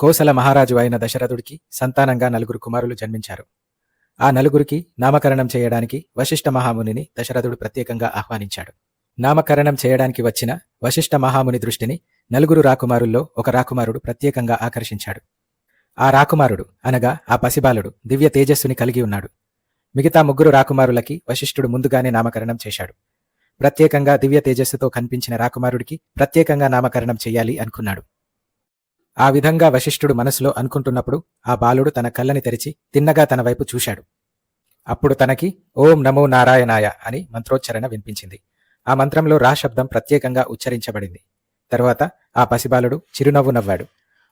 కోసల మహారాజు అయిన దశరథుడికి సంతానంగా 4 కుమారులు జన్మించారు. ఆ 4కి నామకరణం చేయడానికి వశిష్ఠ మహామునిని దశరథుడు ప్రత్యేకంగా ఆహ్వానించాడు. నామకరణం చేయడానికి వచ్చిన వశిష్ఠ మహాముని దృష్టిని 4 రాకుమారుల్లో ఒక రాకుమారుడు ప్రత్యేకంగా ఆకర్షించాడు. ఆ రాకుమారుడు అనగా ఆ పసిబాలుడు దివ్య తేజస్సుని కలిగి ఉన్నాడు. మిగతా 3 రాకుమారులకి వశిష్ఠుడు ముందుగానే నామకరణం చేశాడు. ప్రత్యేకంగా దివ్య తేజస్సుతో కనిపించిన రాకుమారుడికి ప్రత్యేకంగా నామకరణం చెయ్యాలి అనుకున్నాడు. ఆ విధంగా వశిష్ఠుడు మనసులో అనుకుంటున్నప్పుడు ఆ బాలుడు తన కళ్ళని తెరిచి తిన్నగా తన వైపు చూశాడు. అప్పుడు తనకి ఓం నమో నారాయణాయ అని మంత్రోచ్చరణ వినిపించింది. ఆ మంత్రంలో రా శబ్దం ప్రత్యేకంగా ఉచ్చరించబడింది. తరువాత ఆ పసిబాలుడు చిరునవ్వు నవ్వాడు.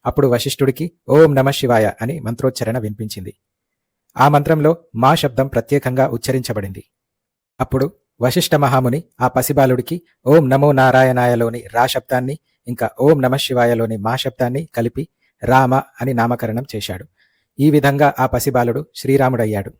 అప్పుడు వశిష్ఠుడికి ఓం నమ శివాయ అని మంత్రోచ్చరణ వినిపించింది. ఆ మంత్రంలో మా శబ్దం ప్రత్యేకంగా ఉచ్చరించబడింది. అప్పుడు వశిష్ఠ మహాముని ఆ పసిబాలుడికి ఓం నమో నారాయణాయలోని రా శబ్దాన్ని ఇంకా ఓం నమ శివాయలోని మా శబ్దాన్ని కలిపి రామ అని నామకరణం చేశాడు. ఈ విధంగా ఆ పసిబాలుడు శ్రీరాముడయ్యాడు.